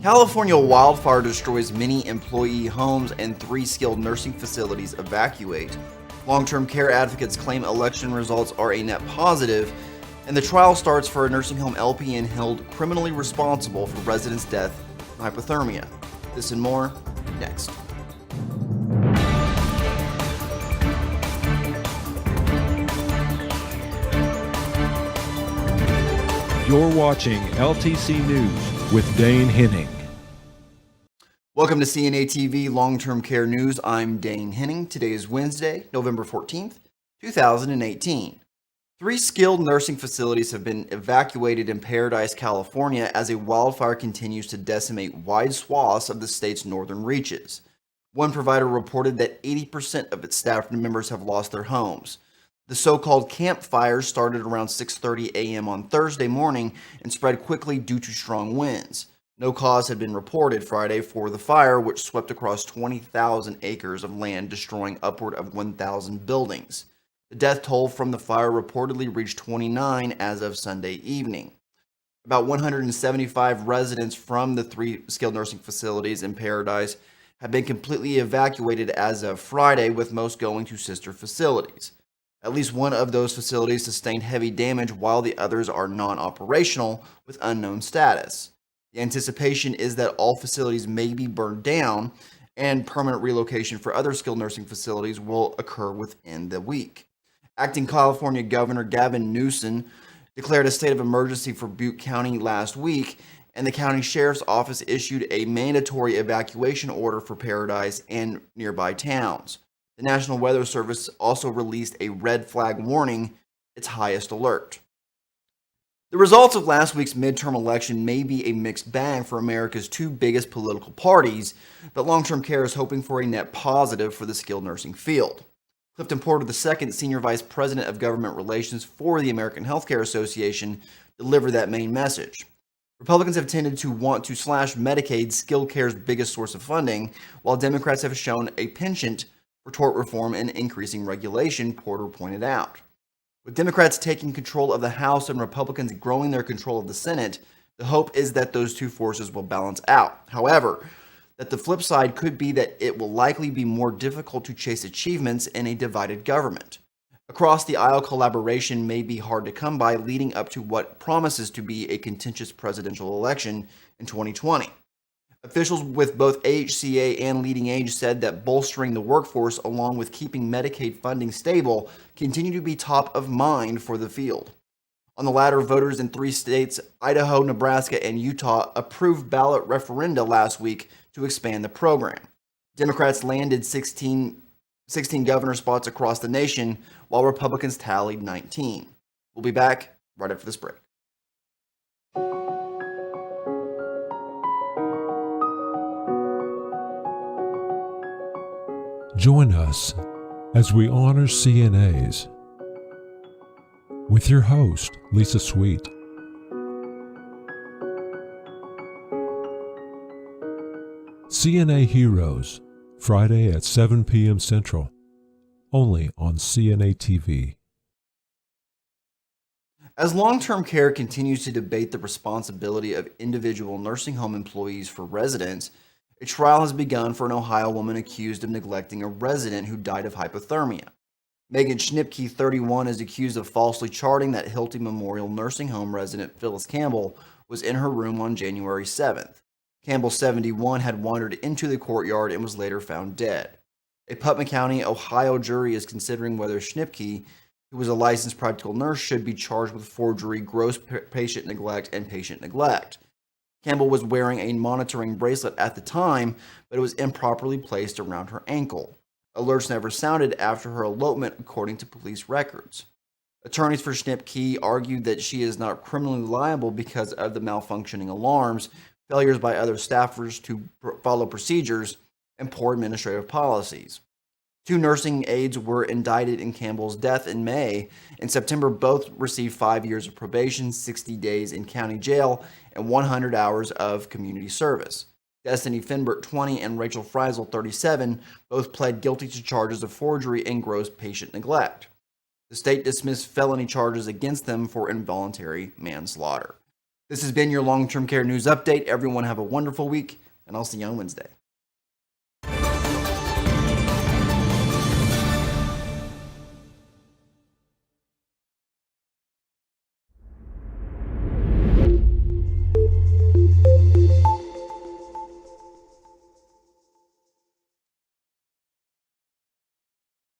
California wildfire destroys many employee homes and 3 skilled nursing facilities evacuate. Long-term care advocates claim election results are a net positive, and the trial starts for a nursing home LPN held criminally responsible for residents' death from hypothermia. This and more next. You're watching LTC News with Dane Henning. Welcome to CNA TV Long-Term Care News. I'm Dane Henning. Today is Wednesday, November 14th, 2018. 3 skilled nursing facilities have been evacuated in Paradise, California as a wildfire continues to decimate wide swaths of the state's northern reaches. One provider reported that 80% of its staff members have lost their homes. The so-called campfires started around 6:30 a.m. on Thursday morning and spread quickly due to strong winds. No cause had been reported Friday for the fire, which swept across 20,000 acres of land, destroying upward of 1,000 buildings. The death toll from the fire reportedly reached 29 as of Sunday evening. About 175 residents from the 3 skilled nursing facilities in Paradise have been completely evacuated as of Friday, with most going to sister facilities. At least one of those facilities sustained heavy damage, while the others are non-operational with unknown status. The anticipation is that all facilities may be burned down, and permanent relocation for other skilled nursing facilities will occur within the week. Acting California Governor Gavin Newsom declared a state of emergency for Butte County last week, and the county sheriff's office issued a mandatory evacuation order for Paradise and nearby towns. The National Weather Service also released a red flag warning, its highest alert. The results of last week's midterm election may be a mixed bag for America's 2 biggest political parties, but long-term care is hoping for a net positive for the skilled nursing field. Clifton Porter II, Senior Vice President of Government Relations for the American Healthcare Association, delivered that main message. Republicans have tended to want to slash Medicaid, skilled care's biggest source of funding, while Democrats have shown a penchant for tort reform and increasing regulation, Porter pointed out. With Democrats taking control of the House and Republicans growing their control of the Senate, the hope is that those 2 forces will balance out. However, that the flip side could be that it will likely be more difficult to chase achievements in a divided government. Across the aisle collaboration may be hard to come by, leading up to what promises to be a contentious presidential election in 2020. Officials with both AHCA and Leading Age said that bolstering the workforce along with keeping Medicaid funding stable continue to be top of mind for the field. On the latter, voters in 3 states, Idaho, Nebraska, and Utah, approved ballot referenda last week to expand the program. Democrats landed 16 governor spots across the nation, while Republicans tallied 19. We'll be back right after this break. Join us as we honor CNAs with your host, Lisa Sweet. CNA Heroes, Friday at 7 p.m. Central, only on CNA TV. As long-term care continues to debate the responsibility of individual nursing home employees for residents, a trial has begun for an Ohio woman accused of neglecting a resident who died of hypothermia. Megan Schnipke, 31, is accused of falsely charting that Hilty Memorial Nursing Home resident Phyllis Campbell was in her room on January 7th. Campbell, 71, had wandered into the courtyard and was later found dead. A Putnam County, Ohio jury is considering whether Schnipke, who was a licensed practical nurse, should be charged with forgery, gross patient neglect, and patient neglect. Campbell was wearing a monitoring bracelet at the time, but it was improperly placed around her ankle. Alerts never sounded after her elopement, according to police records. Attorneys for Schnipke argued that she is not criminally liable because of the malfunctioning alarms, failures by other staffers to follow procedures, and poor administrative policies. 2 nursing aides were indicted in Campbell's death in May. In September, both received 5 years of probation, 60 days in county jail, and 100 hours of community service. Destiny Finbert, 20, and Rachel Freisel, 37, both pled guilty to charges of forgery and gross patient neglect. The state dismissed felony charges against them for involuntary manslaughter. This has been your long-term care news update. Everyone have a wonderful week, and I'll see you on Wednesday.